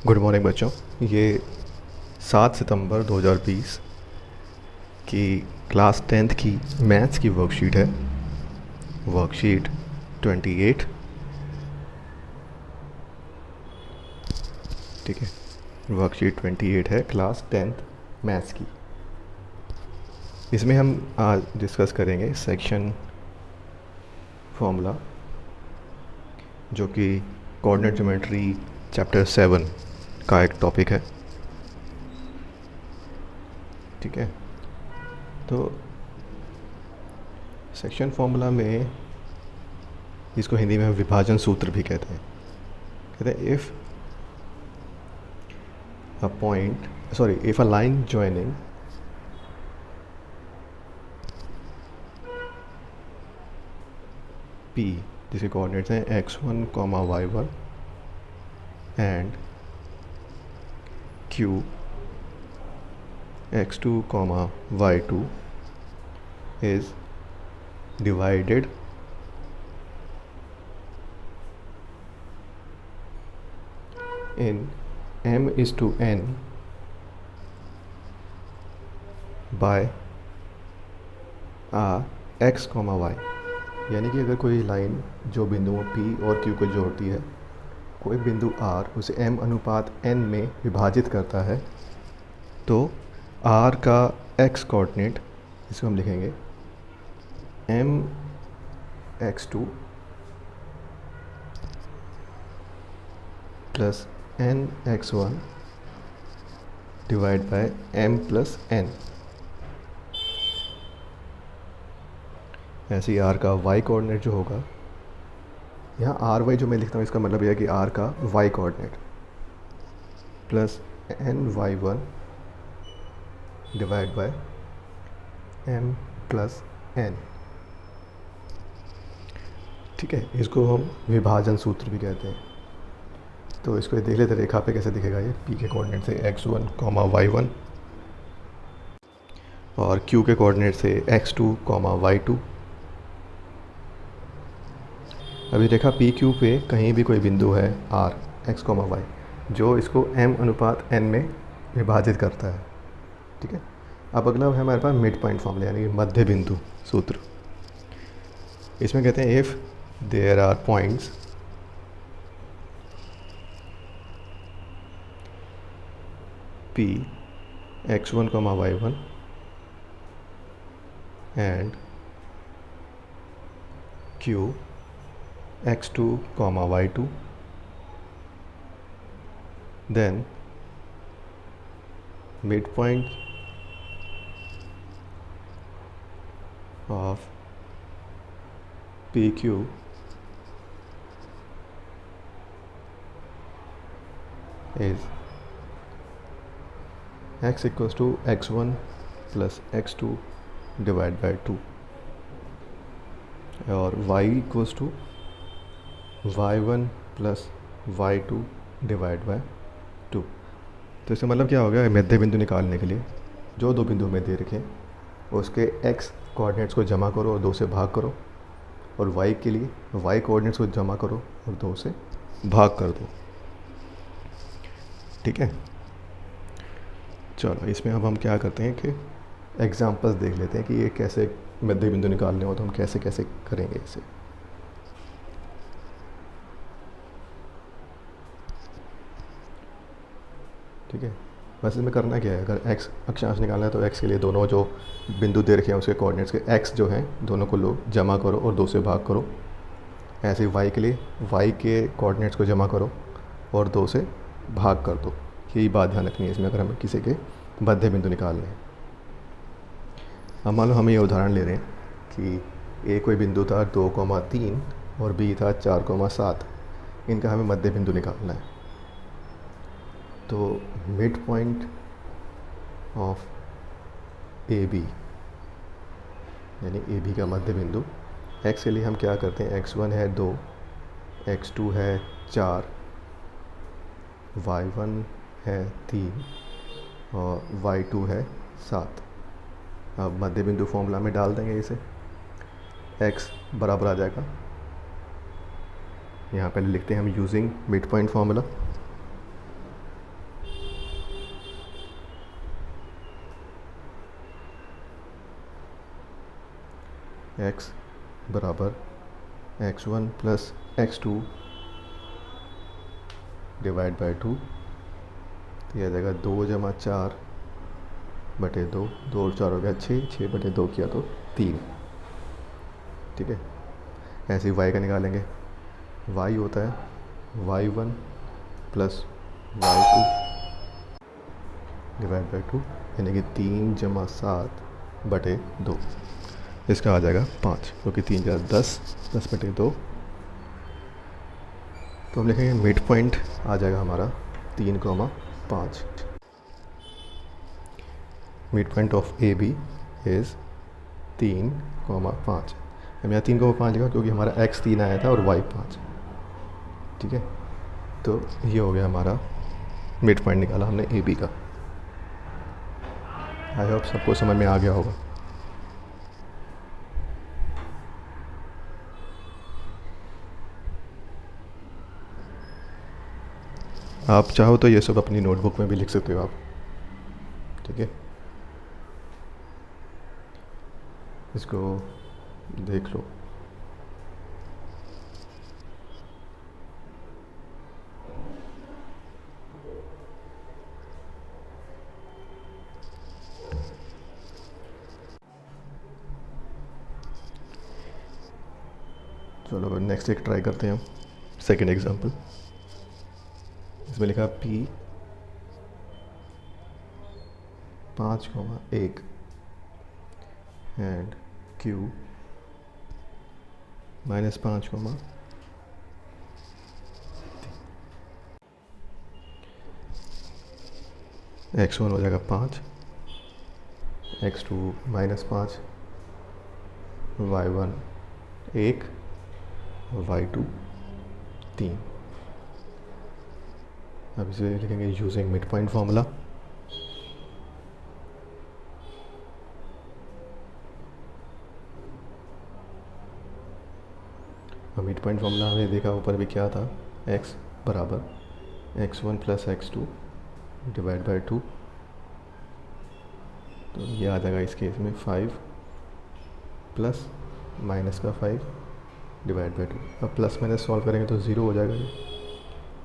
Good morning बच्चों। ये 7 सितंबर 2020 की क्लास 10th की मैथ्स की वर्कशीट है। वर्कशीट 28। ठीक है, वर्कशीट 28 है क्लास 10th मैथ्स की। इसमें हम आज डिस्कस करेंगे सेक्शन फॉर्मूला, जो कि कोऑर्डिनेट ज्योमेट्री चैप्टर 7 का एक टॉपिक है। ठीक है, तो सेक्शन फॉर्मूला में इसको हिंदी में हम विभाजन सूत्र भी कहते हैं। If if a line joining P, जिसके कोऑर्डिनेट्स हैं x1, y1 and Q x2, y2 is divided in m/n by x, y। यानी कि अगर कोई लाइन जो बिंदुओं P और Q को जोड़ती है, कोई बिंदु R उसे m/n में विभाजित करता है, तो R का x कोऑर्डिनेट, इसको हम लिखेंगे mx2 plus nx1 divide by m+n। ऐसे ही R का y कोऑर्डिनेट जो होगा, यहाँ आर वाई जो मैं लिखता हूँ, इसका मतलब यह है कि R का y coordinate plus ny1 divide by m+n। ठीक है, इसको हम विभाजन सूत्र भी कहते हैं। तो इसको देख लेते रेखा पे कैसे दिखेगा। ये P के कोऑर्डिनेट से x1, y1 और Q के कोऑर्डिनेट से x2, y2। अभी रेखा PQ पे कहीं भी कोई बिंदु है R, x, y, जो इसको m/n में विभाजित करता है। ठीक है, अब अगला है हमारे पास मिड पॉइंट फॉर्मूला, यानी मध्य बिंदु सूत्र। इसमें कहते हैं if there are points P x1, y1 and Q x2, y2, then midpoint of PQ is x equals to x1 plus x2 divide by 2 और y equals to y1 plus y2 divide by 2। तो इसका मतलब क्या हो गया, मध्य बिंदु निकालने के लिए जो दो बिंदु में दे रखे उसके x कोऑर्डिनेट्स को जमा करो और 2 से भाग करो, और y के लिए y कोऑर्डिनेट्स को जमा करो और 2 से भाग कर दो। ठीक है, चलो इसमें अब हम क्या करते हैं कि एग्जांपल्स देख लेते हैं कि ये कैसे मध्य बिंदु निकालने हो, तो हम कैसे कैसे करेंगे इसे। ठीक है, बस इसमें करना क्या है, अगर x अक्षांश निकालना है तो x के लिए दोनों जो बिंदु दे रखे हैं उसके कोऑर्डिनेट्स के x जो हैं दोनों को लो, जमा करो और 2 से भाग करो। ऐसे ही y के लिए y के कोऑर्डिनेट्स को जमा करो और 2 से भाग कर दो। यही बात ध्यान रखनी है इसमें, अगर हमें किसी के मध्य बिंदु निकालने हैं। अब मान लो हम ये उदाहरण ले रहे हैं कि A कोई बिंदु था 2,3 और B था 4,7। इनका हमें मध्य बिंदु निकालना है। तो मिड पॉइंट ऑफ AB यानी AB का मध्य बिंदु, x के लिए हम क्या करते हैं, x1 है 2, x2 है 4, y1 है 3 और y2 है 7। अब मध्य बिंदु फॉर्मूला में डाल देंगे इसे, x बराबर आ जाएगा, यहाँ पहले लिखते हैं हम using mid point formula, x बराबर x1 plus x2 divide by 2, तो यह आ जाएगा 2 जमा 4 बटे 2, 2 और 4 हो गया 6, 6 बटे 2 किया तो 3। ठीक है, ऐसे ही y का निकालेंगे। y होता है y1 plus y2 divide by 2, यानी कि 3 जमा 7 बटे 2, इसका आ जाएगा 5, क्योंकि 3 × 10, 10 बटे 2। तो हम लिखेंगे मिड पॉइंट आ जाएगा हमारा 3,5। Mid point of A B is 3,5। हम यहाँ 3,5 लिखा क्योंकि हमारा x 3 आया था और y 5। ठीक है, तो ये हो गया हमारा मिड पॉइंट, निकाला हमने ए बी का। आई होप सबको समझ में आ गया होगा। आप चाहो तो ये सब अपनी नोटबुक में भी लिख सकते हो आप। ठीक है, इसको देख लो। चलो नेक्स्ट एक ट्राई करते हैं हम। सेकंड एग्जांपल, इसमें लिखा P 5,1 एंड Q -5, x1 हो जाएगा 5, x2 -5, y1 1, y2 3। अब इसे लिखेंगे using mid point formula. Mid point formula हमने देखा ऊपर भी क्या था, x बराबर x1 plus x2 divide by 2, तो ये आ जाएगा इस केस में 5 प्लस माइनस का 5 डिवाइड बाई 2। अब प्लस माइनस सॉल्व करेंगे तो 0 हो जाएगा ये।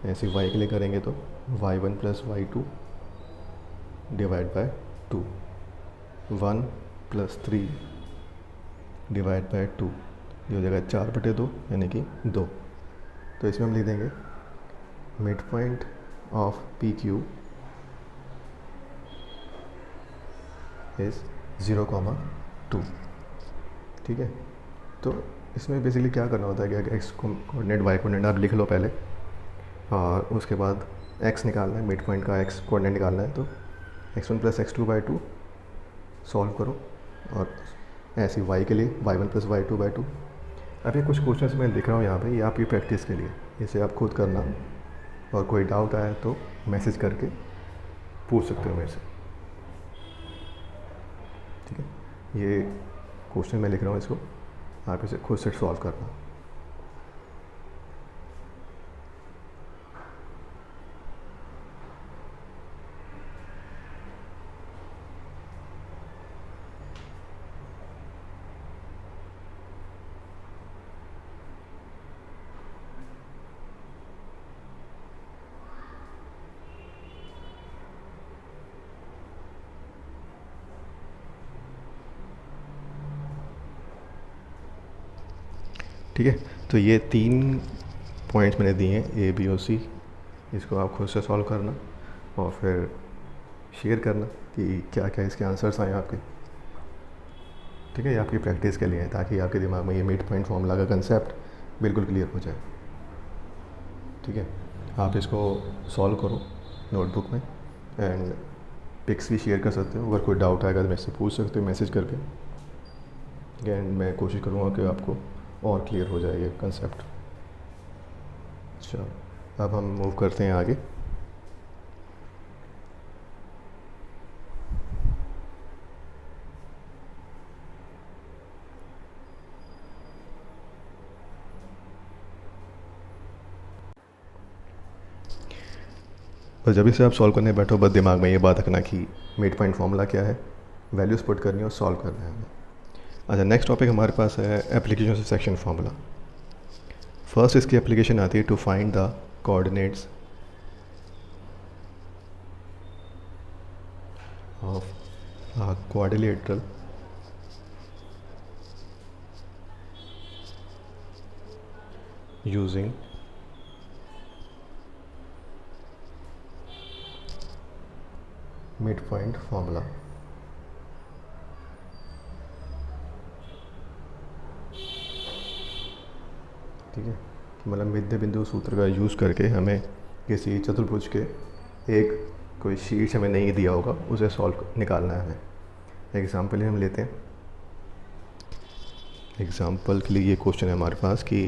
ऐसे y के लिए करेंगे तो y1 plus y2 divide by 2, 1 plus 3 divide by 2, ये हो जाएगा 4 बटे 2, यानी कि 2। तो इसमें हम लिख देंगे mid point of P Q is 0,2। ठीक है, तो इसमें बेसिकली क्या करना होता है कि एक्स कोऑर्डिनेट वाई कोऑर्डिनेट आप लिख लो पहले, और उसके बाद x निकालना है, मिड पॉइंट का x कोऑर्डिनेट निकालना है। तो x1 प्लस x2/2 सॉल्व करो, और ऐसे y के लिए y1 प्लस y2/2। अब ये कुछ क्वेश्चंस मैं दिख रहा हूँ यहाँ पे, ये आपकी प्रैक्टिस के लिए, इसे आप खुद करना, और कोई डाउट आए तो मैसेज करके पूछ सकते हो मेरे से। ठीक है, ये क्वेश्चन मैं लिख रहा हूँ, इसको आप इसे खुद से सॉल्व करना। ठीक है, तो ये 3 पॉइंट्स मैंने दिए हैं, ए बी और सी। इसको आप खुद से सॉल्व करना और फिर शेयर करना कि क्या क्या इसके आंसर्स आए आपके। ठीक है, ये आपकी प्रैक्टिस के लिए है, ताकि आपके दिमाग में ये मिड पॉइंट फार्मूला का कंसेप्ट बिल्कुल क्लियर हो जाए। ठीक है, आप इसको सॉल्व करो नोटबुक में, एंड पिक्स भी शेयर कर सकते हो। अगर कोई डाउट आएगा तो मेरे से पूछ सकते हो मैसेज करके, एंड मैं कोशिश करूँगा कि आपको और क्लियर हो जाए ये कंसेप्ट। चलो, अब हम मूव करते हैं आगे। बस जब इसे आप सॉल्व करने बैठो, बस दिमाग में ये बात रखना कि मिड पॉइंट फार्मूला क्या है, वैल्यूज़ पुट करनी है और सॉल्व करना है हमें। अच्छा, नेक्स्ट टॉपिक हमारे पास है application of section formula. First इसकी एप्लीकेशन आती है to find the coordinates of a quadrilateral using midpoint formula। ठीक है, मतलब मध्य बिंदु सूत्र का यूज़ करके हमें किसी चतुर्भुज के एक कोई शीर्ष हमें नहीं दिया होगा, उसे सॉल्व निकालना है हमें। एग्ज़ाम्पल हम लेते हैं। एग्ज़ाम्पल के लिए ये क्वेश्चन है हमारे पास कि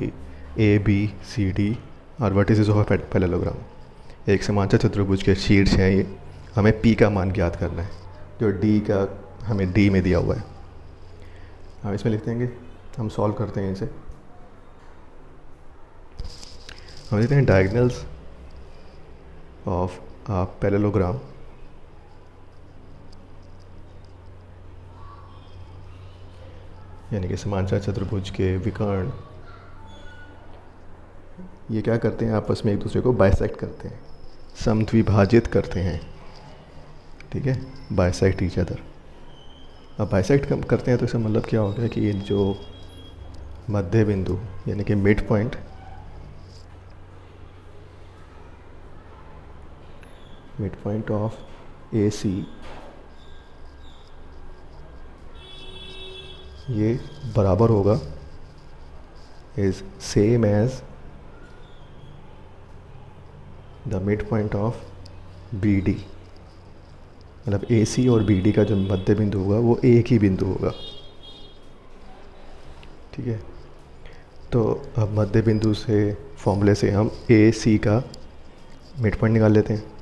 A B C D are vertices of parallelogram. एक समांतर चतुर्भुज के शीर्ष हैं ये, हमें पी का मान ज्ञात करना है जो डी का हमें डी में दिया हुआ है। हम इसमें लिखते हैं कि हम सॉल्व करते हैं इसे। हम लेते हैं डायगोनल्स ऑफ a parallelogram यानी कि समांतर चतुर्भुज के विकर्ण ये क्या करते हैं, आपस में एक दूसरे को बाइसेक्ट करते हैं, समद्विभाजित करते हैं। ठीक है, बाइसेक्ट ईच अदर। अब बाइसेक्ट करते हैं तो इसका मतलब क्या होगा कि ये जो मध्य बिंदु यानी कि mid point, mid point of A C ये बराबर होगा is same as the mid point of B D. मतलब ए सी और बी डी का जो मध्य बिंदु होगा वो एक ही बिंदु होगा। ठीक है, तो अब मध्य बिंदु से फॉर्मूले से हम ए सी का मिड पॉइंट निकाल लेते हैं।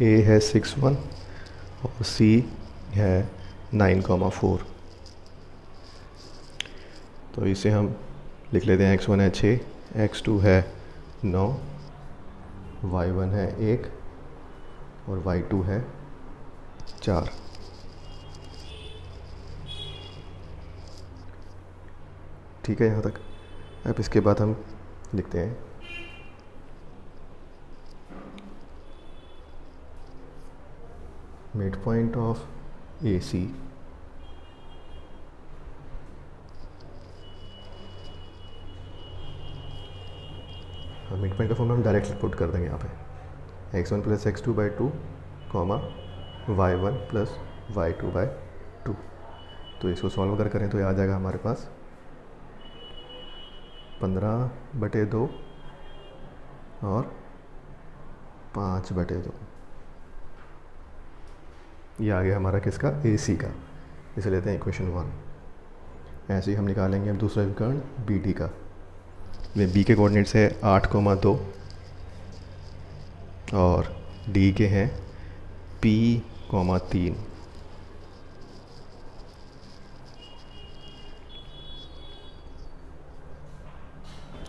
ए है 6,1 और सी है 9,4। तो इसे हम लिख लेते हैं x1 है 6, x2 है 9, y1 है 1 और y2 है 4। ठीक है यहाँ तक। अब इसके बाद हम लिखते हैं mid point of A C mid point का फॉर्म हम डायरेक्टली पुट कर देंगे यहाँ पे x1 plus x2/2 comma y1 plus y2/2। तो इसको सॉल्व अगर करें तो ये आ जाएगा हमारे पास 15/2 और 5/2। ये आ गया हमारा किसका, ए सी का। इसे लेते हैं इक्वेशन 1। ऐसे ही हम निकालेंगे अब दूसरा विकर्ण बी डी का। ये बी के कोऑर्डिनेट्स है 8,2 और डी के हैं P,3।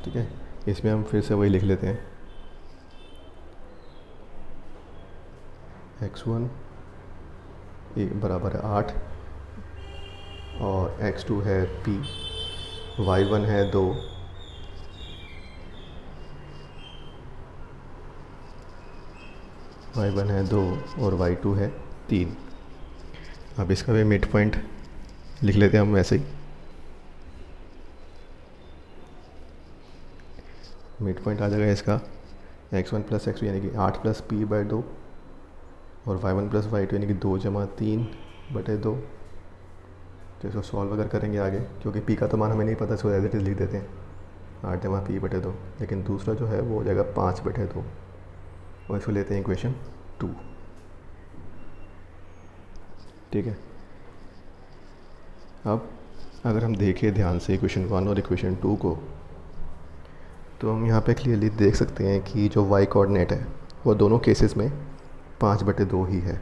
ठीक है, इसमें हम फिर से वही लिख लेते हैं x1 बराबर है 8 और x2 है P, y1 है 2 y1 है 2 और y2 है 3। अब इसका भी मिड पॉइंट लिख लेते हैं हम वैसे ही। मिड पॉइंट आ जाएगा इसका x1 प्लस x2 यानी कि 8 प्लस P/2 और y1 प्लस y2 यानी कि 2 जमा 3/2। तो इसको सॉल्व अगर करेंगे आगे, क्योंकि p का तो मान हमें नहीं पता, इसको एज इट इज़ लिख देते हैं 8 जमा P/2। लेकिन दूसरा जो है वो हो जाएगा 5/2 और इसको लेते हैं इक्वेशन 2। ठीक है, अब अगर हम देखें ध्यान से इक्वेशन 1 और इक्वेशन 2 को, तो हम यहाँ पे क्लियरली देख सकते हैं कि जो y कोऑर्डिनेट है वो दोनों केसेस में 5/2 ही है।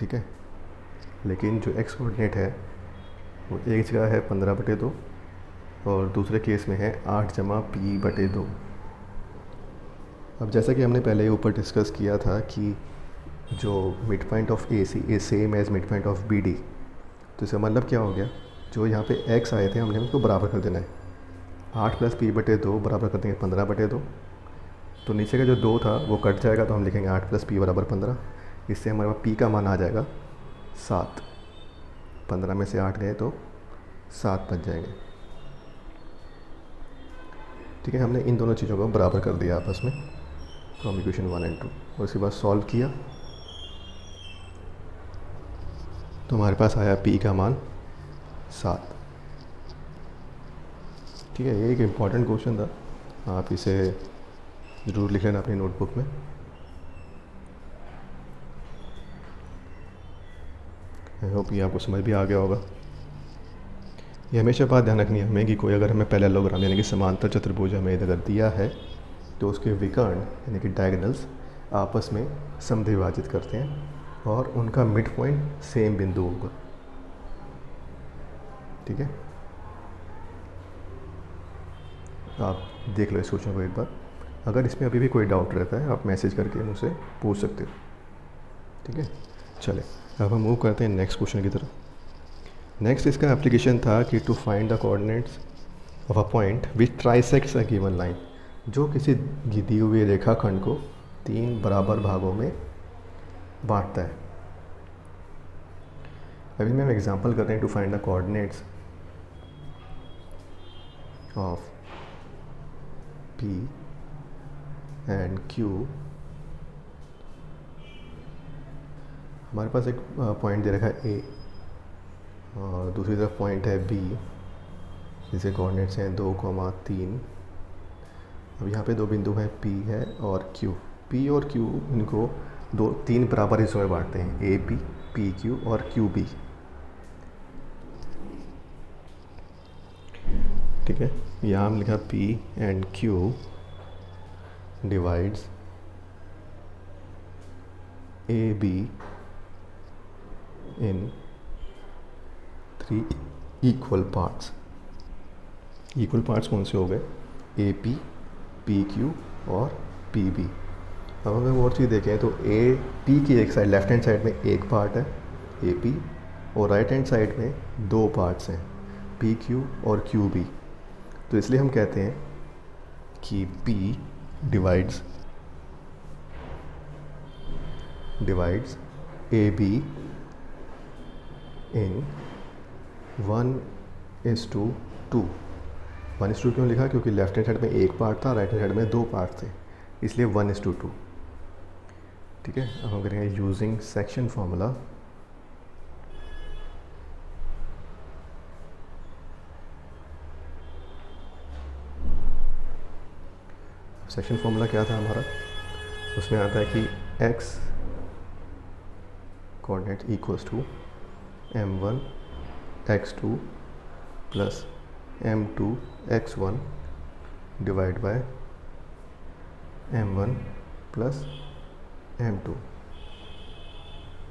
ठीक है, लेकिन जो x कोऑर्डिनेट है वो एक जगह है 15/2 और दूसरे केस में है 8 जमा P/2। अब जैसा कि हमने पहले ऊपर डिस्कस किया था कि जो mid point of A C is same as mid point of B D. तो इसका मतलब क्या हो गया, जो यहाँ पे एक्स आए थे हमने उसको बराबर कर देना है। 8 + p/2 बराबर कर देंगे 15/2। तो नीचे का जो 2 था वो कट जाएगा, तो हम लिखेंगे 8 + p = 15। इससे हमारे पास p का मान आ जाएगा 7। 15 में से 8 गए तो 7 बच जाएंगे। ठीक है, हमने इन दोनों चीज़ों को बराबर कर दिया आपस में फ्रॉम इक्वेशन 1 और 2, और उसके बाद सॉल्व किया तो हमारे पास आया p का मान 7। ठीक है, ये एक इम्पॉर्टेंट क्वेश्चन था, आप इसे ज़रूर लिख लेना अपनी नोटबुक में। आई होप ये आपको समझ भी आ गया होगा। ये हमेशा बात ध्यान रखनी है हमें कि कोई अगर हमें पैरेललोग्राम यानी कि समांतर चतुर्भुज हमें अगर दिया है तो उसके विकर्ण यानी कि डायगोनल्स आपस में समद्विभाजित करते हैं और उनका मिड पॉइंट सेम बिंदु होगा। ठीक है, आप देख लो इस क्वेश्चन को एक बार। अगर इसमें अभी भी कोई डाउट रहता है आप मैसेज करके मुझसे पूछ सकते हो। ठीक है, चले अब हम मूव करते हैं नेक्स्ट क्वेश्चन की तरफ। नेक्स्ट इसका एप्लीकेशन था कि to find the coordinates of a point which trisects a given line, जो किसी दी हुई रेखाखंड को 3 बराबर भागों में बांटता है। अभी मैं एग्जांपल कर रहे हैं to find the coordinates of P and Q। हमारे पास एक पॉइंट दे रखा है A और दूसरी तरफ पॉइंट है B, जिसके कोऑर्डिनेट्स हैं 2, 3। अब यहाँ पे 2 बिंदु हैं P है और Q। P और Q इनको 3 बराबर हिस्सों में बांटते हैं, AP, PQ और QB। ठीक है, यहाँ हम लिखा P and Q divides AB in 3 equal parts. Equal parts कौन से हो गए, AP, PQ और PB। अब अगर और चीज़ देखें तो AP की एक साइड लेफ्ट हैंड साइड में एक पार्ट है AP और राइट हैंड साइड में 2 पार्ट्स हैं PQ और QB। तो इसलिए हम कहते हैं कि P डिवाइड्स AB इन 1:2। 1:2 क्यों लिखा, क्योंकि लेफ्ट हैंड साइड में एक पार्ट था, राइट हैंड साइड में 2 पार्ट थे, इसलिए 1:2। ठीक है, अब हम करेंगे using section formula. Section formula क्या था हमारा, उसमें आता है कि x coordinate equals to m1 x2 plus m2 x1 divide by m1 plus m2।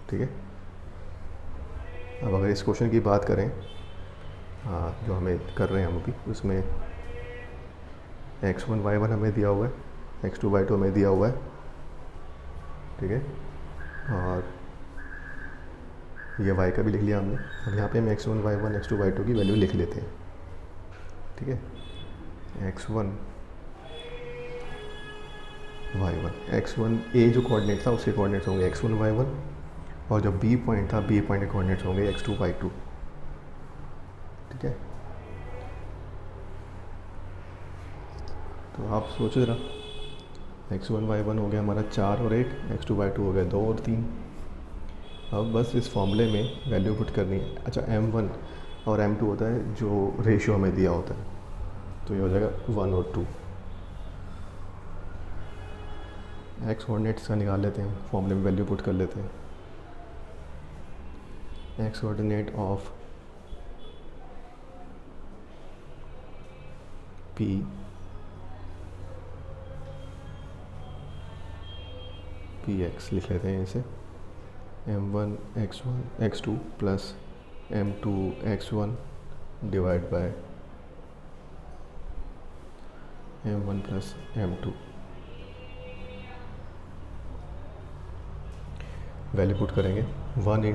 ठीक है, अब अगर इस क्वेश्चन की बात करें जो हमें कर रहे हैं हम अभी, उसमें x1 y1 हमें दिया हुआ है, x2 y2 हमें दिया हुआ है। ठीक है, और ये y का भी लिख लिया हमने। अब यहाँ पे हम x1 y1 x2 y2 की वैल्यू लिख लेते हैं। ठीक है, x1 y1 x1 a जो कोऑर्डिनेट था उसके कोऑर्डिनेट्स होंगे x1 y1 और जो b पॉइंट था b पॉइंट के कोऑर्डिनेट्स होंगे x2 y2। ठीक है, तो आप सोच जरा, x1 y1 हो गया हमारा 4 और 1, x2 y2 हो गया 2 और 3। अब बस इस फॉर्मूले में वैल्यू पुट करनी है। अच्छा, m1 और m2 होता है जो रेशियो हमें दिया होता है, तो ये हो जाएगा 1 और 2। x कोऑर्डिनेट्स का निकाल लेते हैं, फॉर्मूले में वैल्यू पुट कर लेते हैं। x coordinate of P px लिख लेते हैं इसे, m1 x1 x2 plus m2 x1 divide by m1 plus m2। Value put करेंगे 1 ×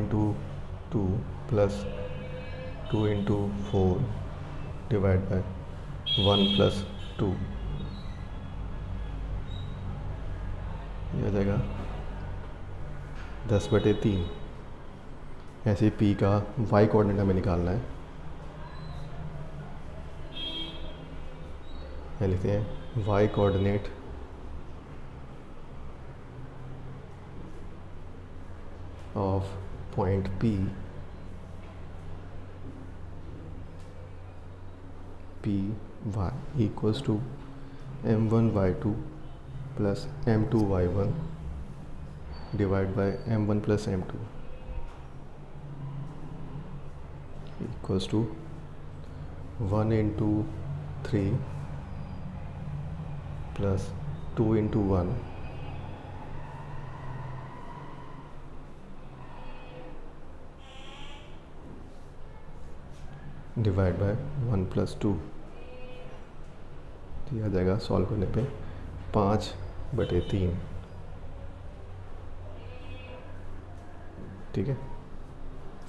2 प्लस 2 × 4 डिवाइड बाय 1 + 2, ये आ जाएगा 10/3। ऐसे ही पी का वाई कोऑर्डिनेट हमें निकालना है। ये लिखते हैं Y coordinate of point P Y equals to m1y2 plus m2y1 divide by m1 plus m2 equals to 1 × 3 plus 2 × 1 divide by 1 + 2। तो आ जाएगा सॉल्व करने पे 5/3। ठीक है,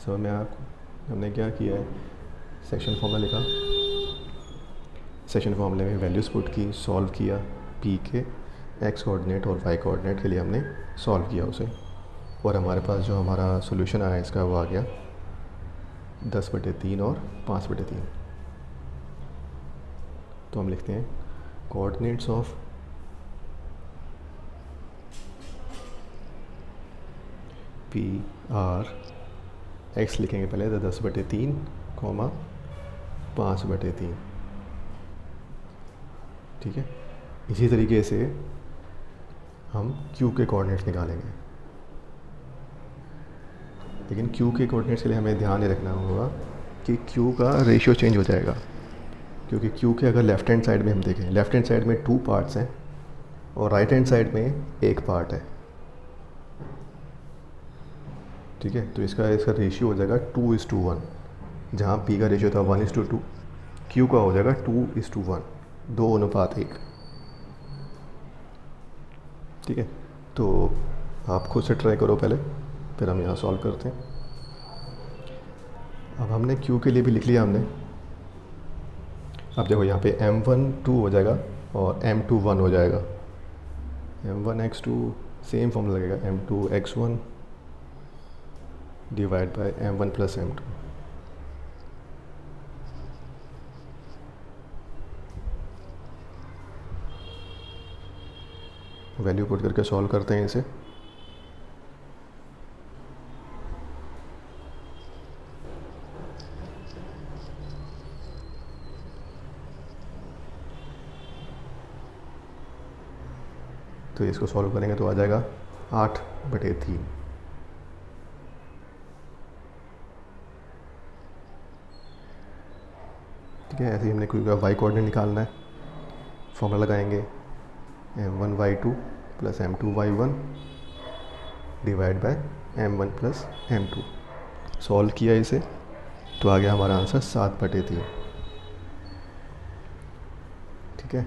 समझ में आपको हमने क्या किया है, सेक्शन फॉर्मूला लिखा, सेक्शन फॉर्मूले में वैल्यूज़ पुट की, सॉल्व किया, पी के एक्स कोऑर्डिनेट और वाई कोऑर्डिनेट के लिए हमने सॉल्व किया उसे, और हमारे पास जो हमारा सॉल्यूशन आया इसका वो आ गया 10/3 और 5/3। तो हम लिखते हैं coordinates of P R, x लिखेंगे पहले तो 10/3, 5/3। ठीक है, इसी तरीके से हम क्यू के कोऑर्डिनेट्स निकालेंगे, लेकिन क्यू के कोऑर्डिनेट्स के लिए हमें ध्यान ये रखना होगा कि क्यू का रेशियो चेंज हो जाएगा, क्योंकि क्यू के अगर लेफ़्ट हैंड साइड में हम देखें, लेफ़्ट हैंड साइड में 2 पार्ट्स हैं और राइट हैंड साइड में 1 पार्ट है। ठीक है, तो इसका रेशियो हो जाएगा 2:1। जहाँ पी का रेशियो था 1:2, क्यू का हो जाएगा 2:1, 2:1। ठीक है, तो आप खुद से ट्राई करो पहले, फिर हम यहाँ सॉल्व करते हैं। अब हमने क्यू के लिए भी लिख लिया हमने। अब देखो यहाँ पे m1 2 हो जाएगा और m2 1 हो जाएगा। m1x2 सेम फॉर्मूला लगेगा, m2x1 divide by m1 plus m2। Value put करके सॉल्व करते हैं इसे। तो इसको सॉल्व करेंगे तो आ जाएगा 8/3। ठीक है, ऐसे ही हमने कोई वाई कोऑर्डिनेट निकालना है, फॉर्मूला लगाएंगे m1y2 plus m2y1 divide by m1 plus m2। Solve किया इसे तो आ गया हमारा आंसर 7/3। ठीक है,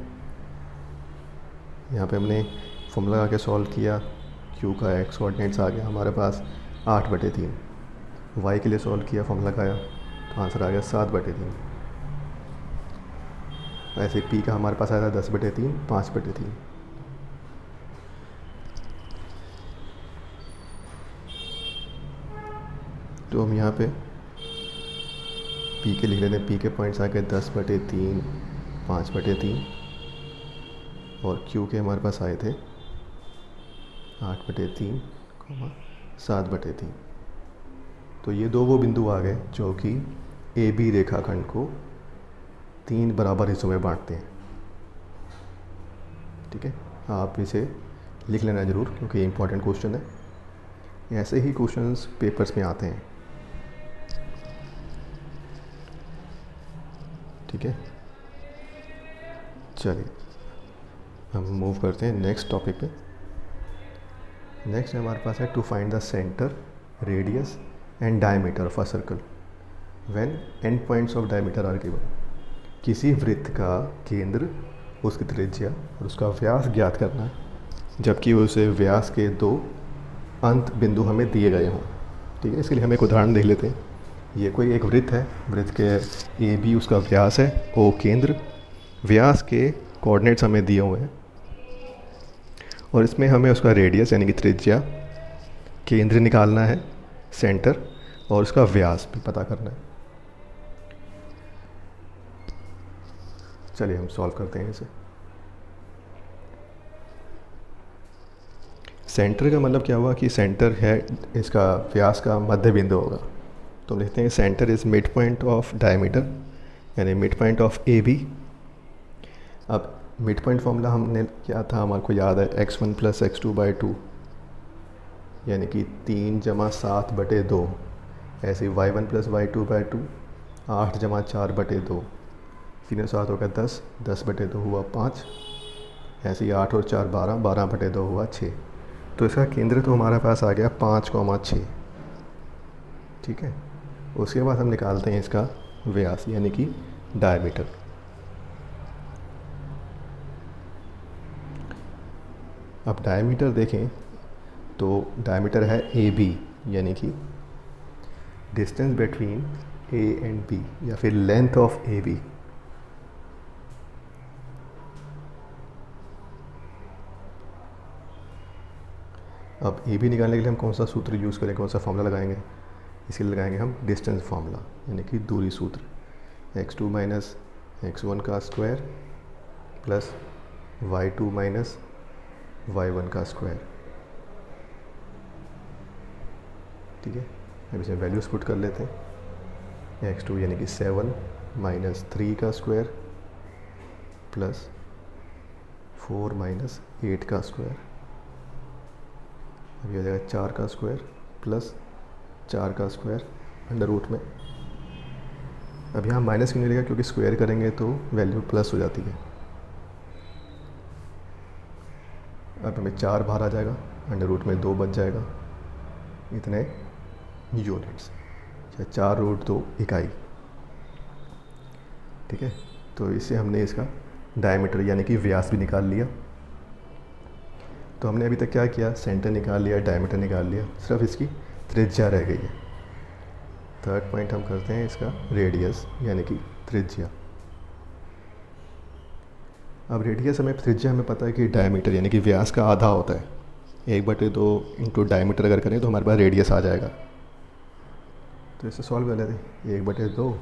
यहाँ पे हमने फॉर्मूला लगा के सॉल्व किया, क्यू का एक्स कोऑर्डिनेट्स आ गया हमारे पास 8/3। वाई के लिए सॉल्व किया, फॉर्मूला लगाया तो आंसर आ गया 7/3। ऐसे पी का हमारे पास आया था 10/3, 5/3। तो हम यहाँ पे पी के लिख लेते हैं, पी के पॉइंट्स आ गए 10/3, 5/3, और क्यू के हमारे पास आए थे 8/3, 7/3। तो ये दो वो बिंदु आ गए जो कि ए बी रेखाखंड को 3 बराबर हिस्सों में बांटते हैं। ठीक है, आप इसे लिख लेना ज़रूर, क्योंकि ये इंपॉर्टेंट क्वेश्चन है। ऐसे ही क्वेश्चंस पेपर्स में आते हैं। ठीक है, चलिए हम मूव करते हैं नेक्स्ट टॉपिक पे। नेक्स्ट हमारे पास है to find the centre, radius and diameter of a circle when end points of diameter are given. किसी वृत्त का केंद्र, उसकी त्रिज्या और उसका व्यास ज्ञात करना है, जबकि उसे व्यास के 2 अंत बिंदु हमें दिए गए हों। ठीक है, इसके लिए हम एक उदाहरण देख लेते हैं। ये कोई एक वृत्त है, वृत्त के ए बी उसका व्यास है, ओ केंद्र, व्यास के कोऑर्डिनेट्स हमें दिए हुए हैं और इसमें हमें उसका रेडियस यानी कि त्रिज्या, केंद्र निकालना है, सेंटर, और उसका व्यास भी पता करना है। चलिए हम सॉल्व करते हैं इसे। सेंटर का मतलब क्या हुआ कि सेंटर है, इसका व्यास का मध्य बिंदु होगा, तो हम लिखते हैं centre is mid point of diameter यानी mid point of A B. अब मिड पॉइंट फॉर्मूला हमने क्या था, हमारे को याद है, x1 + x2/2 यानी कि 3 + 7/2, ऐसे y1 + y2/2 8 + 4/2, 3 7 हो गया 10, 10/2 हुआ 5, ऐसे ही 8 और 4 12, 12/2 हुआ 6। तो इसका केंद्र तो हमारे पास आ गया 5,6। ठीक है, उसके बाद हम निकालते हैं इसका व्यास यानी कि डायमीटर। अब डायमीटर देखें तो डायमीटर है ए बी यानी कि distance between A and B या फिर लेंथ ऑफ ए बी। अब ए बी निकालने के लिए हम कौन सा सूत्र यूज़ करें, कौन सा फॉर्मूला लगाएंगे? इसके लिए लगाएंगे हम डिस्टेंस फार्मूला यानी कि दूरी सूत्र, x2 - x1 का स्क्वायर प्लस y2 - y1 का स्क्वायर। ठीक है, अब इसमें वैल्यूज पुट कर लेते हैं। x2 यानी कि 7 - 3 का स्क्वायर प्लस 4 - 8 का स्क्वायर। अब ये हो जाएगा 4 का स्क्वायर प्लस 4 का स्क्वायर अंडर रूट में। अब यहाँ माइनस क्यों नहीं रहेगा, क्योंकि स्क्वायर करेंगे तो वैल्यू प्लस हो जाती है। अब हमें 4 बाहर आ जाएगा, अंडर रूट में 2 बच जाएगा, इतने यूनिट्स, 4√2 इकाई। ठीक है, तो इससे हमने इसका डायमीटर यानी कि व्यास भी निकाल लिया। तो हमने अभी तक क्या किया, सेंटर निकाल लिया, डायमीटर निकाल लिया, सिर्फ इसकी त्रिज्या रह गई है। थर्ड पॉइंट हम करते हैं इसका रेडियस यानी कि त्रिज्या। अब रेडियस हमें, त्रिज्या हमें पता है कि डायमीटर यानी कि व्यास का आधा होता है। 1/2 इंटू डायमीटर अगर करें तो हमारे पास रेडियस आ जाएगा। तो इसे सॉल्व कर लेते हैं। 1/2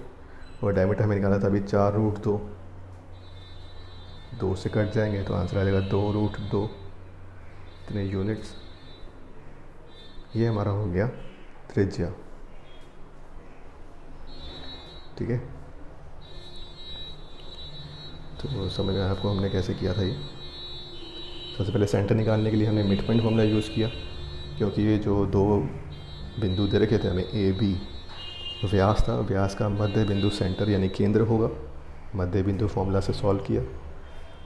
और डायमीटर हमें निकाला था अभी 4√2, 2 से कट जाएंगे तो आंसर आ जाएगा 2√2, इतने यूनिट्स। ये हमारा हो गया त्रिज्या। ठीक है, तो समझ में आपको हमने कैसे किया था ये। सबसे पहले सेंटर निकालने के लिए हमने मिड पॉइंट फॉर्मूला यूज़ किया, क्योंकि ये जो 2 बिंदु दे रखे थे हमें ए बी, व्यास था, व्यास का मध्य बिंदु सेंटर यानी केंद्र होगा, मध्य बिंदु फॉर्मूला से सॉल्व किया।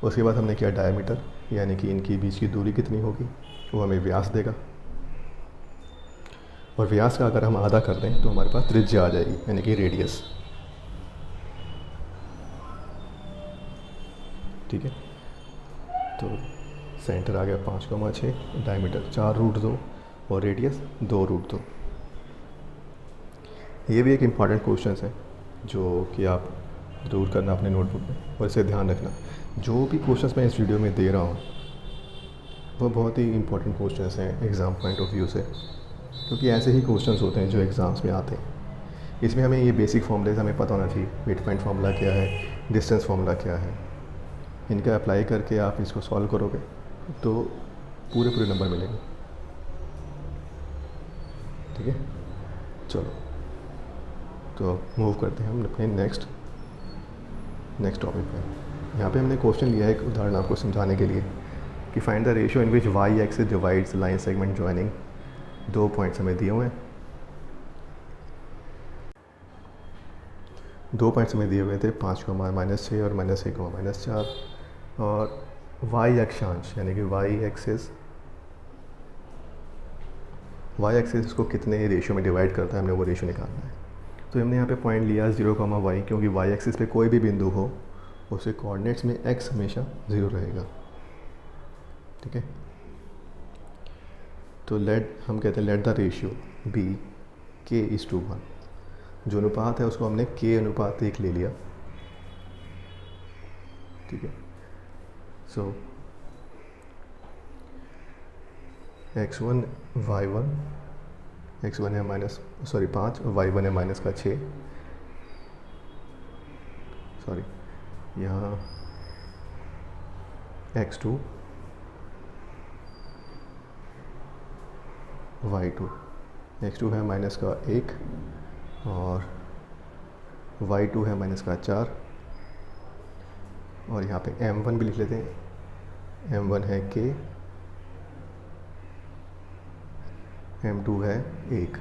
उसके बाद हमने किया डायमीटर यानी कि इनकी बीच की दूरी कितनी होगी, वो हमें व्यास देगा, और व्यास का अगर हम आधा कर दें तो हमारे पास त्रिज्या आ जाएगी यानी कि रेडियस। ठीक है, तो सेंटर आ गया 5,6, डायमीटर 4√2 और रेडियस 2√2। ये भी एक इम्पॉर्टेंट क्वेश्चन है जो कि आप ज़रूर करना अपने नोटबुक में, और इसे ध्यान रखना। जो भी क्वेश्चंस मैं इस वीडियो में दे रहा हूँ वो बहुत ही इम्पॉर्टेंट क्वेश्चंस हैं एग्ज़ाम पॉइंट ऑफ व्यू से, क्योंकि ऐसे ही क्वेश्चंस होते हैं जो एग्ज़ाम्स में आते हैं। इसमें हमें ये बेसिक फॉर्मूलेज हमें पता होना चाहिए, मिड पॉइंट फार्मूला क्या है, डिस्टेंस फार्मूला क्या है, इनका अप्लाई करके आप इसको सॉल्व करोगे तो पूरे नंबर मिलेंगे। ठीक है, चलो तो मूव करते हैं हम अपने नेक्स्ट टॉपिक पे। यहाँ पे हमने क्वेश्चन लिया है एक उदाहरण आपको समझाने के लिए कि find the ratio in which Y axis divides line segment joining. 2 points हमें दिए हुए हैं, 2 पॉइंट्स हमें दिए हुए थे, 5,-6 और -1,-4, और वाई अक्षांश यानी कि वाई एक्सिस को कितने रेशियो में डिवाइड करता है, हमने वो रेशियो निकालना है। तो हमने यहाँ पे पॉइंट लिया 0,y, क्योंकि वाई एक्सिस पे कोई भी बिंदु हो उसके कोऑर्डिनेट्स में x हमेशा 0 रहेगा। ठीक है, तो हम कहते हैं let the ratio B k:1। जो अनुपात है उसको हमने k:1 ले लिया, ठीक है। सो x1 y1, x1 है 5 और y1 है -6, सॉरी यहाँ x2 y2, x2 है -1 और y2 है -4, और यहाँ पे m1 भी लिख लेते हैं, m1 है k, m2 है 1।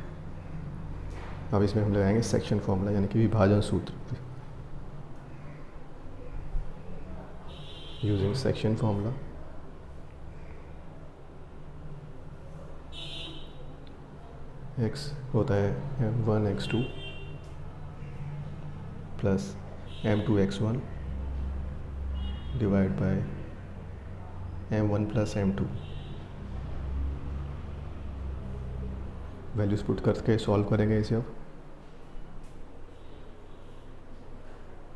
अब इसमें हम लगाएंगे सेक्शन फॉर्मूला यानी कि विभाजन सूत्र। यूजिंग सेक्शन फॉर्मूला x होता है m1 x2 plus m2 x1 divide by m1 plus m2। Values put करके सॉल्व करेंगे इसे। अब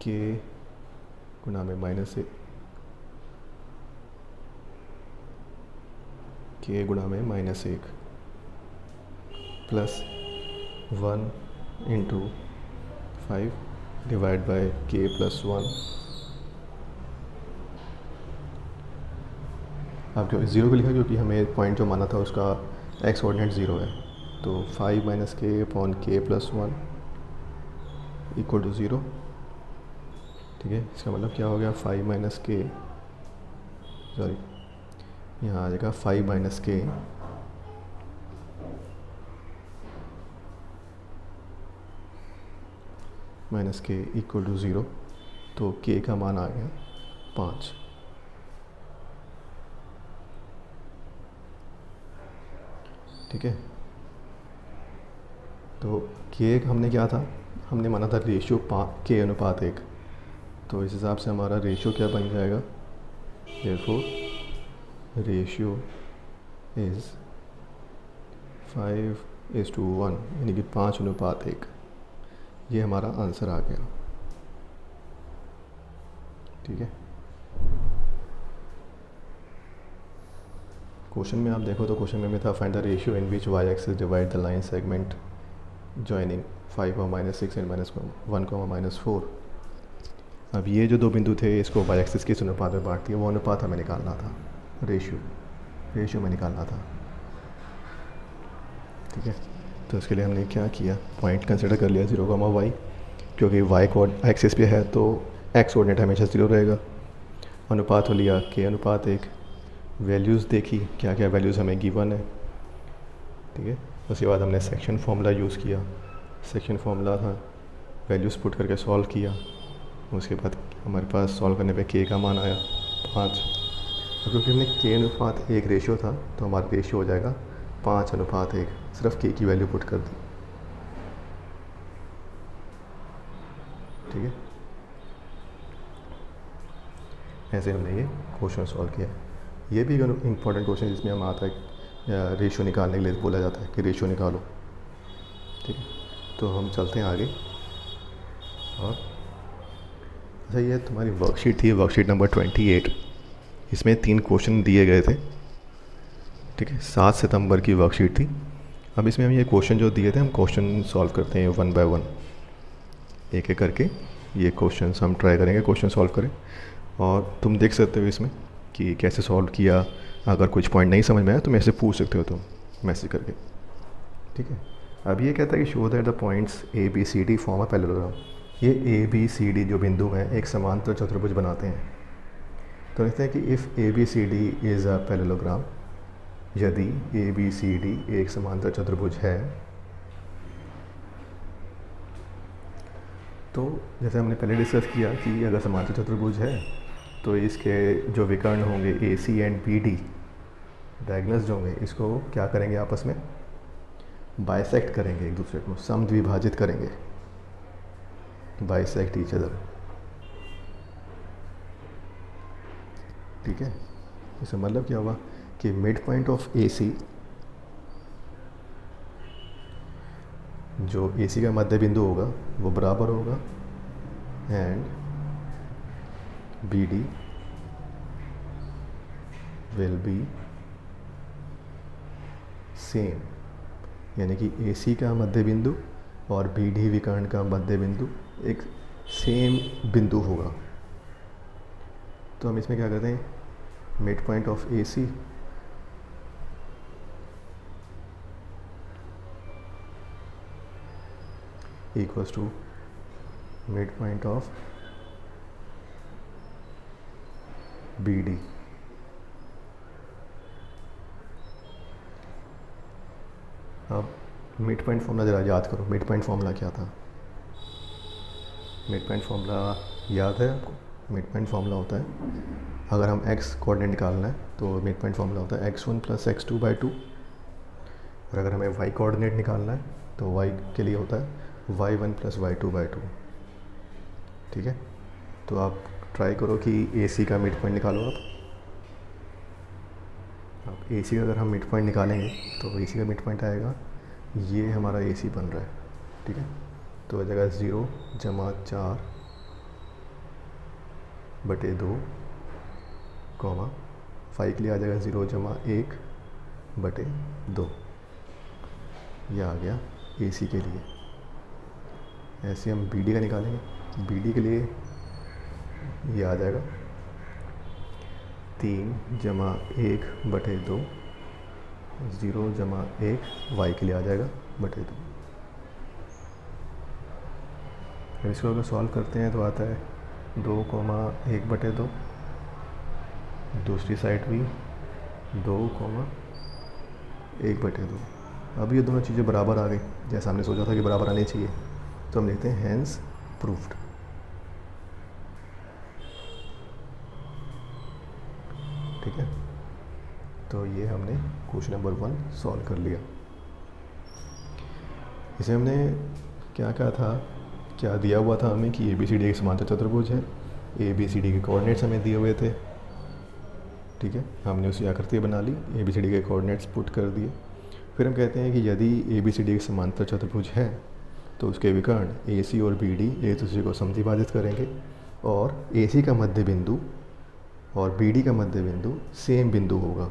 k गुणा में -1, k गुणा में -1 plus 1 into 5 divide by k plus 1। अब जो 0 को लिखा क्योंकि हमें पॉइंट जो माना था उसका x कोऑर्डिनेट 0 है, तो 5 - k upon k plus 1 equal to 0, ठीक है। इसका मतलब क्या हो गया, 5 - k, सॉरी यहाँ आ जाएगा 5 - k इक्वल टू 0, तो k का मान आ गया 5। ठीक है, तो k हमने क्या था, हमने माना था रेशियो k:1, तो इस हिसाब से हमारा रेशियो क्या बन जाएगा, देयरफॉर रेशियो इज़ 5:1 यानी कि 5:1। ये हमारा आंसर आ गया, ठीक है। क्वेश्चन में आप देखो तो क्वेश्चन में था find the ratio in which y axis divide the line segment joining 5, -6 and -1, -4। अब ये जो दो बिंदु थे इसको y एक्सिस किस अनुपात में बांट दिया, वो अनुपात हमें निकालना था, रेशियो में निकालना था, ठीक है। तो इसके लिए हमने क्या किया, पॉइंट कंसिडर कर लिया 0, y, क्योंकि y एक्सिस पे है तो x कोऑर्डिनेट हमेशा 0 रहेगा। अनुपात हो लिया k:1, वैल्यूज़ देखी क्या क्या वैल्यूज़ हमें गिवन है, ठीक है। उसके बाद हमने सेक्शन फार्मूला यूज़ किया, सेक्शन फार्मूला था, वैल्यूज़ पुट करके सॉल्व किया। उसके बाद हमारे पास सॉल्व करने पे k का मान आया 5। क्योंकि हमने k:1 रेशियो था तो हमारा रेशियो हो जाएगा 5:1, सिर्फ k की वैल्यू पुट कर दी, ठीक है। ऐसे हमने ये क्वेश्चन सॉल्व किया। ये भी इम्पॉर्टेंट क्वेश्चन जिसमें हम आता है रेशियो निकालने के लिए बोला जाता है कि रेशियो निकालो, ठीक है। तो हम चलते हैं आगे। और अच्छा, ये तुम्हारी वर्कशीट थी, वर्कशीट नंबर 28, इसमें 3 क्वेश्चन दिए गए थे, ठीक है। 7 सितंबर की वर्कशीट थी। अब इसमें हम ये क्वेश्चन जो दिए थे हम क्वेश्चन सॉल्व करते हैं 1 बाय 1, एक एक करके ये क्वेश्चन हम ट्राई करेंगे क्वेश्चन सॉल्व करें। और तुम देख सकते हो इसमें कि कैसे सॉल्व किया। अगर कुछ पॉइंट नहीं समझ में आया तो मेरे से पूछ सकते हो तुम मैसेज करके, ठीक है। अब ये कहता है कि show that the points ABCD form a parallelogram. ये ABCD जो बिंदु हैं एक समांतर चतुर्भुज बनाते हैं। तो कहते हैं कि if ABCD is a parallelogram, यदि ABCD एक समांतर चतुर्भुज है, तो जैसे हमने पहले डिस्कस किया कि अगर समांतर चतुर्भुज है तो इसके जो विकर्ण होंगे AC एंड BD, डायगोनल्स जो होंगे, इसको क्या करेंगे, आपस में बाइसेक्ट करेंगे, एक दूसरे को समद्विभाजित करेंगे, बाइसेक्ट ईच अदर, ठीक है। इसका मतलब क्या हुआ कि मिड पॉइंट ऑफ AC जो ए सी का मध्य बिंदु होगा वो बराबर होगा and B D will be same, यानी कि ए सी का मध्य बिंदु और बी डी विकर्ण का मध्य बिंदु एक सेम बिंदु होगा। तो हम इसमें क्या करते हैं, mid point of A C equals to mid point of B D. अब मिड पॉइंट फॉर्मूला ज़रा याद करो, मिड पॉइंट फॉर्मूला क्या था? मिड पॉइंट फॉर्मूला याद है आपको? मिड पॉइंट फॉर्मूला होता है, अगर हम x कोऑर्डिनेट निकालना है तो मिड पॉइंट फॉर्मूला होता है x1 + x2/2, और अगर हमें y कोऑर्डिनेट निकालना है तो y के लिए होता है y1 + y2/2। ठीक है, तो आप ट्राई करो कि AC का मिड पॉइंट निकालो। आप AC का अगर हम मिड पॉइंट निकालेंगे तो AC का मिड पॉइंट आएगा, ये हमारा AC बन रहा है। ठीक है, तो आ जाएगा 0 + 4/2, कॉमा 5 के लिए आ जाएगा 0 + 1/2। यह आ गया AC के लिए। ऐसे हम BD का निकालेंगे, BD के लिए ये आ जाएगा 3 + 1/2, 0 + 1, y के लिए आ जाएगा /2। फिर इसको अगर सॉल्व करते हैं तो आता है 2, 1/2, दूसरी साइड भी 2, 1/2। अब ये दोनों चीज़ें बराबर आ गई, जैसा हमने सोचा था कि बराबर आनी चाहिए, तो हम लिखते हैं हैंस प्रूफ्ड। ठीक है, तो ये हमने क्वेश्चन नंबर 1 सॉल्व कर लिया। इसे हमने क्या कहा था, क्या दिया हुआ था हमें कि ABCD एक समांतर चतुर्भुज है, ABCD के कोऑर्डिनेट्स हमें दिए हुए थे। ठीक है, हमने उसी आकृति बना ली, ABCD के कोऑर्डिनेट्स पुट कर दिए। फिर हम कहते हैं कि यदि ABCD एक समांतर चतुर्भुज है तो उसके विकर्ण AC और BD एक दूसरे को समद्विभाजित करेंगे और AC का मध्य बिंदु और BD का मध्य बिंदु सेम बिंदु होगा।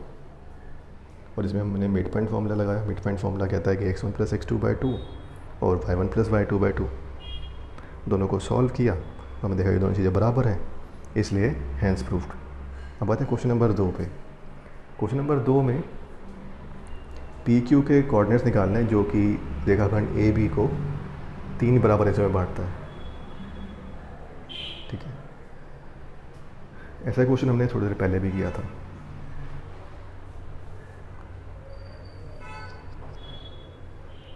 और इसमें हमने मिड पॉइंट फॉर्मूला लगाया। मिड पॉइंट फॉर्मूला कहता है कि x1 + x2/2 और y1 + y2/2, दोनों को सॉल्व किया, हमने देखा कि दोनों चीज़ें बराबर हैं, इसलिए हैंस प्रूफ्ड। अब आते हैं क्वेश्चन नंबर 2 पे। क्वेश्चन नंबर 2 में PQ के कोऑर्डिनेट्स निकालने हैं जो कि रेखाखंड AB को 3 बराबर हिस्सों में बांटता है। ठीक है, ऐसा क्वेश्चन हमने थोड़ी देर पहले भी किया था।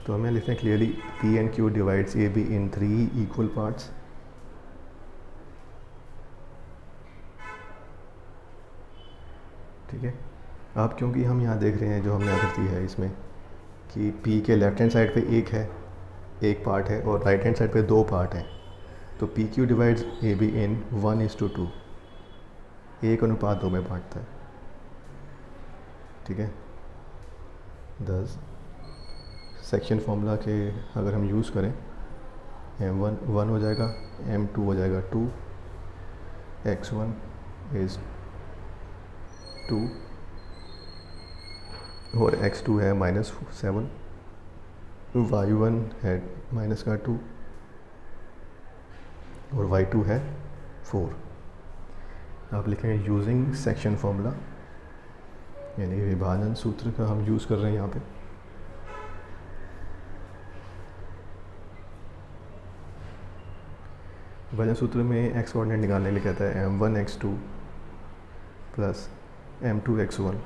तो हमें लिखते हैं clearly P and Q divides AB in 3 equal parts। ठीक है, अब क्योंकि हम यहाँ देख रहे हैं जो हमने आकृति है इसमें कि P के लेफ्ट हैंड साइड पे एक पार्ट है और राइट हैंड साइड पे 2 पार्ट हैं, तो PQ डिवाइड्स AB in 1:2, 1:2 में बांटता है। ठीक है, 10 सेक्शन फॉर्मूला के अगर हम यूज़ करें, M1 1 हो जाएगा, M2 हो जाएगा 2, x1 इज़ 2 और x2 है -7, y1 है -2 और y2 है 4। आप लिखेंगे यूजिंग सेक्शन फॉर्मूला, यानी विभाजन सूत्र का हम यूज़ कर रहे हैं यहाँ पे। विभाजन सूत्र में x कोऑर्डिनेट निकालने के लिए कहता है m1 x2 plus m2 x1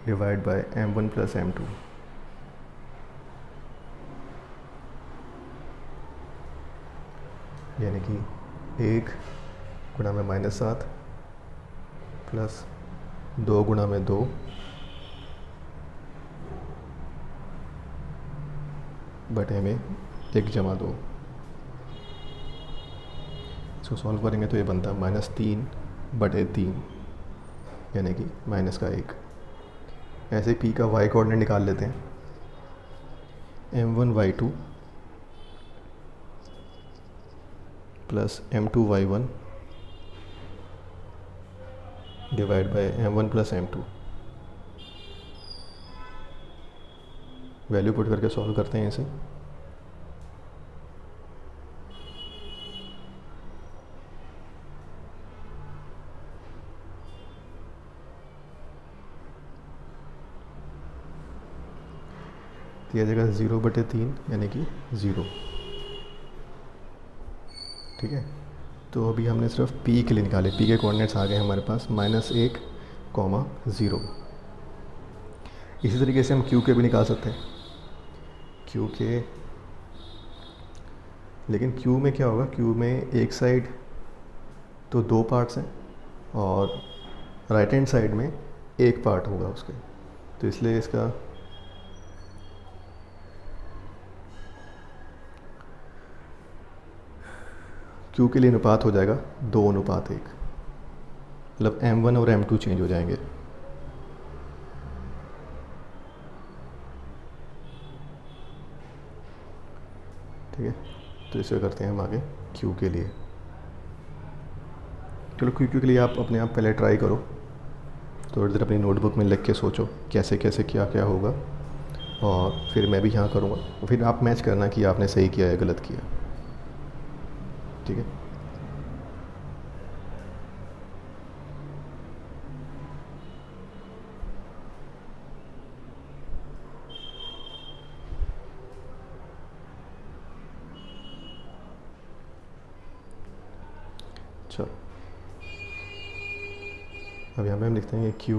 divide by m1 plus m2। यानी कि 1 गुणा में -7 प्लस 2 गुणा में 2 बटे में 1 + 2। इसको सॉल्व करेंगे तो ये बनता है -3/3, यानी कि -1। ऐसे P का y कोऑर्डिनेट निकाल लेते हैं। m1y2 plus m2y1 divide by m1 plus m2। Value put करके सॉल्व करते हैं इसे। तो यह जगह 0/3 यानी कि 0। ठीक है, तो अभी हमने सिर्फ p के लिए निकाले, p के कोऑर्डिनेट्स आ गए हमारे पास -1, 0। इसी तरीके से हम q के भी निकाल सकते हैं, q के। लेकिन q में क्या होगा, q में एक साइड तो 2 पार्ट्स हैं और राइट हैंड साइड में एक पार्ट होगा उसके, तो इसलिए इसका q के लिए अनुपात हो जाएगा 2:1, मतलब m1 और m2 चेंज हो जाएंगे। ठीक है, तो इसे करते हैं हम आगे q के लिए। चलो q के लिए आप अपने आप पहले ट्राई करो, थोड़ी देर अपनी नोटबुक में लिख के सोचो कैसे कैसे क्या क्या होगा, और फिर मैं भी यहाँ करूँगा, फिर आप मैच करना कि आपने सही किया या गलत किया। ठीक है, चलो अब यहाँ पे हम लिखते हैं कि q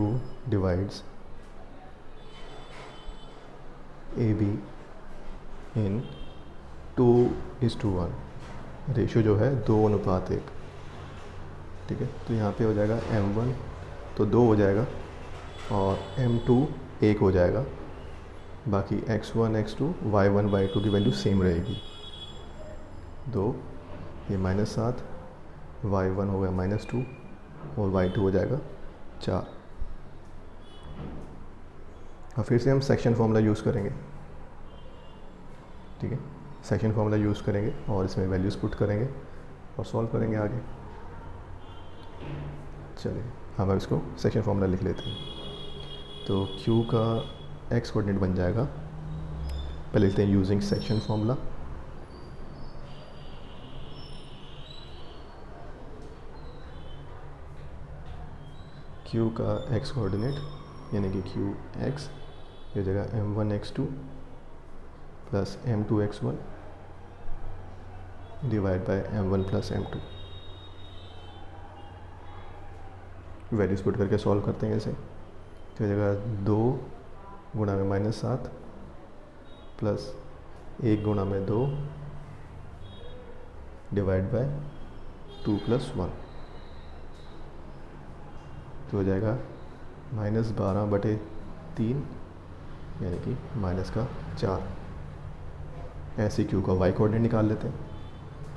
डिवाइड्स AB इन 2:1, रेशो जो है 2:1। ठीक है, तो यहाँ पे हो जाएगा m1 तो 2 हो जाएगा और m2 1 हो जाएगा, बाकी x1 x2 y1 y2 की वैल्यू सेम रहेगी 2, ये -7, y1 हो गया -2 और y2 हो जाएगा 4। और फिर से हम सेक्शन फार्मूला यूज़ करेंगे। ठीक है, सेक्शन फार्मूला यूज़ करेंगे और इसमें वैल्यूज़ पुट करेंगे और सॉल्व करेंगे आगे। चलिए हम अब इसको सेक्शन फार्मूला लिख लेते हैं। तो q का x कोऑर्डिनेट बन जाएगा, पहले लिखते हैं यूजिंग सेक्शन फार्मूला। q का x कोऑर्डिनेट यानी कि qx ये जगह m1 x2 plus m2 x1 divide by m1 plus m2। Values put करके सॉल्व करते हैं इसे। तो जगह 2 गुणा में -7 प्लस 1 गुणा में 2 डिवाइड बाय 2 + 1, तो हो जाएगा -12/3 यानी कि -4। ऐसे q का y कोऑर्डिनेट निकाल लेते हैं।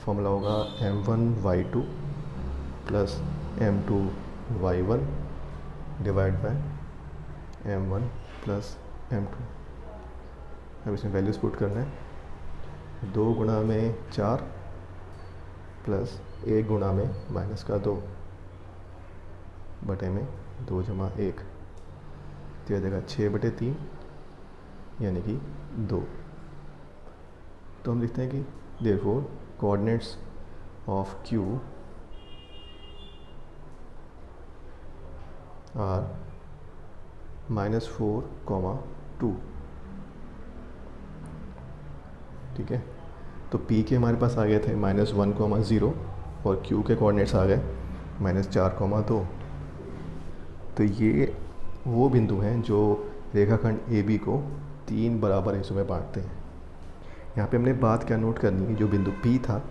फॉर्मूला होगा m1 y2 plus m2 y1 divide by m1 plus m2। अब इसमें वैल्यूज पुट करना है, 2 गुणा में 4 प्लस 1 गुणा में -2 बटे में 2 जमा 1, तो यह जगह 6/3 यानी कि 2। तो हम लिखते हैं कि therefore coordinates of q are -4, 2। ठीक है, तो p के हमारे पास आ गए थे -1, 0 और q के कोऑर्डिनेट्स आ गए -4, 2। तो ये वो बिंदु हैं जो रेखाखंड AB को 3 बराबर हिस्सों में बांटते हैं। यहाँ पे हमने बात क्या नोट करनी है, जो बिंदु P था,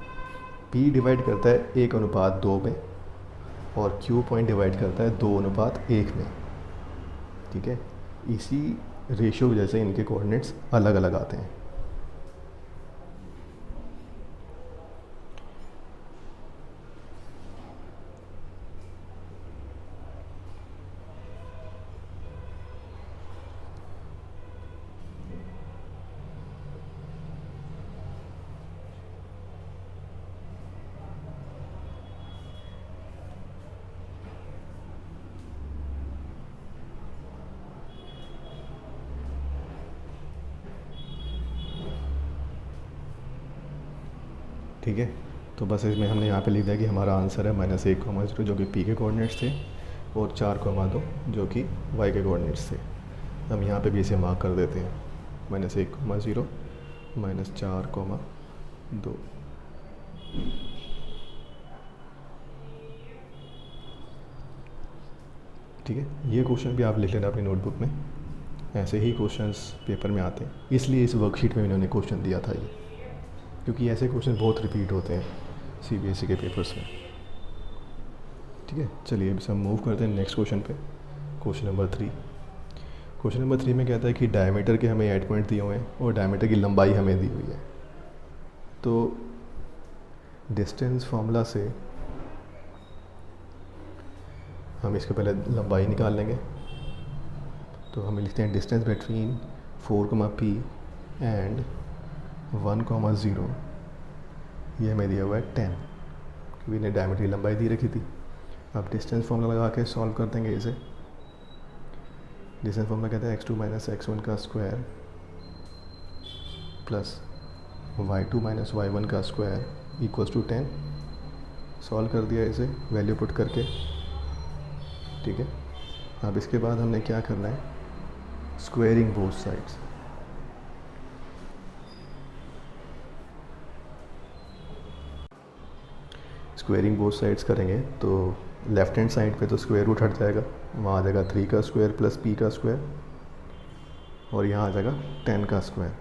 P डिवाइड करता है 1:2 में और Q पॉइंट डिवाइड करता है 2:1 में। ठीक है, इसी रेशियो की वजह से इनके कोऑर्डिनेट्स अलग अलग आते हैं। ठीक है, तो बस इसमें हमने यहाँ पे लिख दिया कि हमारा आंसर है -1,0 जो कि पी के कोऑर्डिनेट्स थे और 4,2 जो कि वाई के कोऑर्डिनेट्स थे। हम यहाँ पे भी इसे मार्क कर देते हैं -1,0 -4,2। ठीक है, ये क्वेश्चन भी आप लिख लेना अपनी नोटबुक में। ऐसे ही क्वेश्चंस पेपर में आते हैं, इसलिए इस वर्कशीट में इन्होंने क्वेश्चन दिया था ये, क्योंकि ऐसे क्वेश्चन बहुत रिपीट होते हैं सीबीएसई के पेपर्स में। ठीक है, चलिए अब हम मूव करते हैं नेक्स्ट क्वेश्चन पे। Question number 3। क्वेश्चन नंबर 3 में कहता है कि डायमीटर के हमें 8 पॉइंट दिए हुए हैं और डायमीटर की लंबाई हमें दी हुई है। तो डिस्टेंस फार्मूला से हम इसके पहले लंबाई निकाल लेंगे। तो हम लिखते हैं डिस्टेंस बिटवीन 4, P एंड 1, 0। ये हमें दिया हुआ है 10, क्योंकि इन्हें डायमीटर की लंबाई दी रखी थी। अब डिस्टेंस फार्मूला लगा के सॉल्व कर देंगे इसे। डिस्टेंस फार्मूला कहता है x2 - x1 का स्क्वायर प्लस y2 - y1 का स्क्वायर इक्वल्स टू 10। सॉल्व कर दिया इसे वैल्यू पुट करके। ठीक है, अब इसके बाद हमने क्या करना है, squaring both sides. Squaring both sides करेंगे तो लेफ्ट हैंड साइड पे तो स्क्वायर रूट हट जाएगा, वहाँ आ जाएगा 3 का स्क्वायर प्लस p का स्क्वायर, और यहाँ आ जाएगा 10 का स्क्वायर।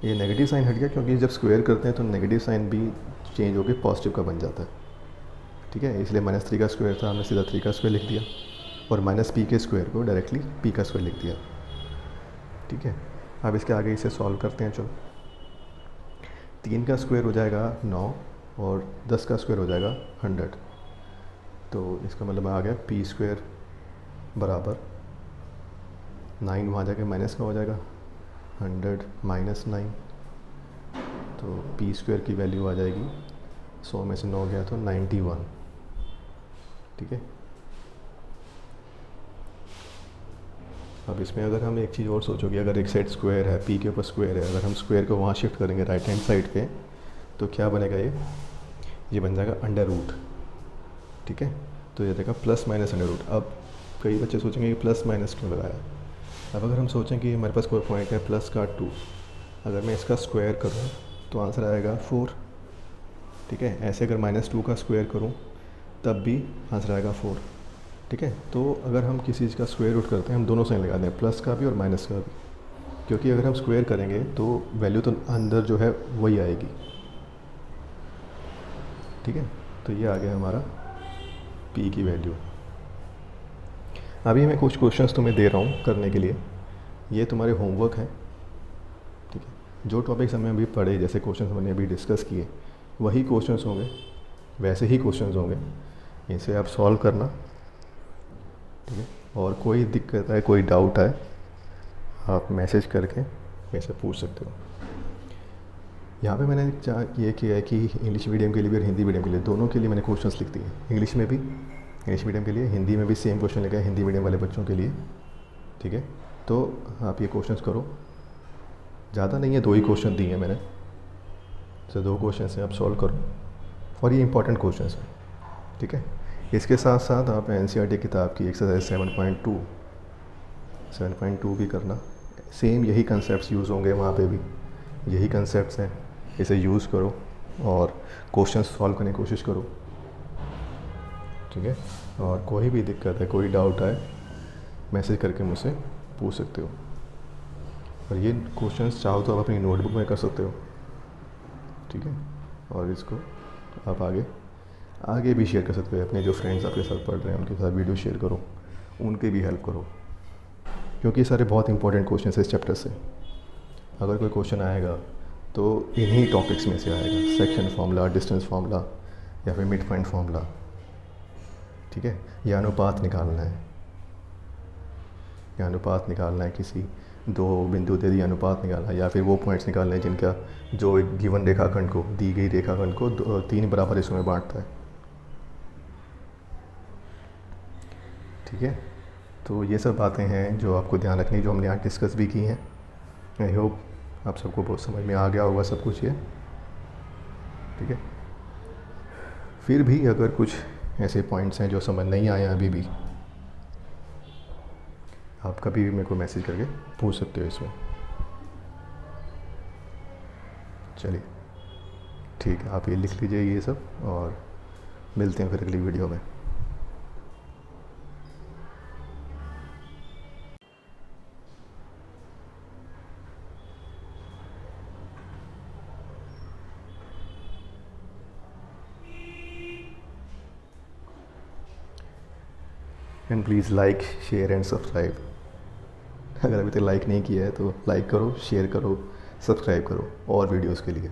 ये नेगेटिव साइन हट गया, क्योंकि जब स्क्वायर करते हैं तो नेगेटिव साइन भी चेंज होकर पॉजिटिव का बन जाता है। ठीक है, इसलिए -3 का स्क्वायर था, हमने सीधा 3 का स्क्वायर लिख दिया, और -p के स्क्वायर को डायरेक्टली p का स्क्वायर लिख दिया। ठीक है, अब इसके आगे इसे सॉल्व करते हैं। चलो, 3 का स्क्वायर हो जाएगा 9 और 10 का स्क्वायर हो जाएगा 100। तो इसका मतलब आ गया p स्क्वायर बराबर 9, वहाँ जाके माइनस का हो जाएगा 100 - 9। तो p स्क्वायर की वैल्यू आ जाएगी, 100 में से 9 गया तो 91। ठीक है, अब इसमें अगर हम एक चीज़ और सोचोगे, अगर एक साइड स्क्वायर है, p के ऊपर स्क्वायर है, अगर हम स्क्वायर को वहाँ शिफ्ट करेंगे राइट हैंड साइड पे, तो क्या बनेगा, ये बन जाएगा अंडर रूट। ठीक है, तो ये देगा प्लस माइनस अंडर रूट। अब कई बच्चे सोचेंगे कि प्लस माइनस क्यों लगाया। अब अगर हम सोचें कि हमारे पास कोई पॉइंट है प्लस का 2, अगर मैं इसका स्क्वायर करूँ तो आंसर आएगा 4। ठीक है, ऐसे अगर -2 का स्क्वायर करूँ तब भी आंसर आएगा 4। ठीक है, तो अगर हम किसी चीज़ का स्क्वायर रूट करते हैं, हम दोनों साइन लगाते हैं, प्लस का भी और माइनस का भी, क्योंकि अगर हम स्क्वायर करेंगे तो वैल्यू तो अंदर जो है वही आएगी। ठीक है, तो ये आ गया हमारा p की वैल्यू। अभी मैं कुछ क्वेश्चंस तुम्हें दे रहा हूँ करने के लिए, ये तुम्हारे होमवर्क हैं। ठीक है, जो टॉपिक्स हमने अभी पढ़े, जैसे क्वेश्चंस हमने अभी डिस्कस किए, वही क्वेश्चंस होंगे, वैसे ही क्वेश्चंस होंगे, इसे आप सॉल्व करना। ठीक है, और कोई दिक्कत है, कोई डाउट है, आप मैसेज करके मेरे से पूछ सकते हो। यहाँ पे मैंने ये किया है कि इंग्लिश मीडियम के लिए भी और हिंदी मीडियम के लिए, दोनों के लिए मैंने क्वेश्चंस लिख दिए। इंग्लिश में भी, इंग्लिश मीडियम के लिए, हिंदी में भी सेम क्वेश्चन लिखा है हिंदी मीडियम वाले बच्चों के लिए। ठीक है, तो आप ये क्वेश्चंस करो, ज़्यादा नहीं है, 2 ही क्वेश्चन दिए हैं मैंने, तो 2 क्वेश्चन से आप सॉल्व करो, और ये इंपॉर्टेंट क्वेश्चन हैं। ठीक है, इसके साथ साथ आप एनसीईआरटी किताब की एक्सरसाइज 7.2 भी करना। सेम यही कंसेप्ट यूज़ होंगे वहाँ पे भी, यही कंसेप्ट्स हैं, इसे यूज़ करो और क्वेश्चन सॉल्व करने की कोशिश करो। ठीक है, और कोई भी दिक्कत है, कोई डाउट है, मैसेज करके मुझसे पूछ सकते हो। और ये क्वेश्चंस चाहो तो आप अपनी नोटबुक में कर सकते हो। ठीक है, और इसको आप आगे भी शेयर कर सकते हो, अपने जो फ्रेंड्स आपके साथ पढ़ रहे हैं उनके साथ वीडियो शेयर करो, उनके भी हेल्प करो, क्योंकि सारे बहुत इंपॉर्टेंट क्वेश्चन है इस चैप्टर से। अगर कोई क्वेश्चन आएगा तो इन्हीं टॉपिक्स में से आएगा, सेक्शन फार्मूला, डिस्टेंस फार्मूला, या फिर मिड पॉइंट फार्मूला। ठीक है, या अनुपात निकालना है, किसी 2 बिंदु दे दिए, अनुपात निकालना है, या फिर वो पॉइंट्स निकालने हैं जिनका जो एक गिवन रेखाखंड को, दी गई रेखाखंड को 3 बराबर हिस्सों में बांटता है। ठीक है, तो ये सब बातें हैं जो आपको ध्यान रखनी, जो हमने आज डिस्कस भी की हैं। आई होप आप सबको बहुत समझ में आ गया होगा सब कुछ ये। ठीक है। फिर भी अगर कुछ ऐसे पॉइंट्स हैं जो समझ नहीं आए अभी भी, आप कभी भी मेरे को मैसेज करके पूछ सकते हो इसमें। चलिए ठीक है, आप ये लिख लीजिए ये सब, और मिलते हैं फिर अगली वीडियो में। And please like, share and subscribe. अगर अभी तक लाइक नहीं किया है तो लाइक करो, शेयर करो, सब्सक्राइब करो और वीडियोज़ के लिए।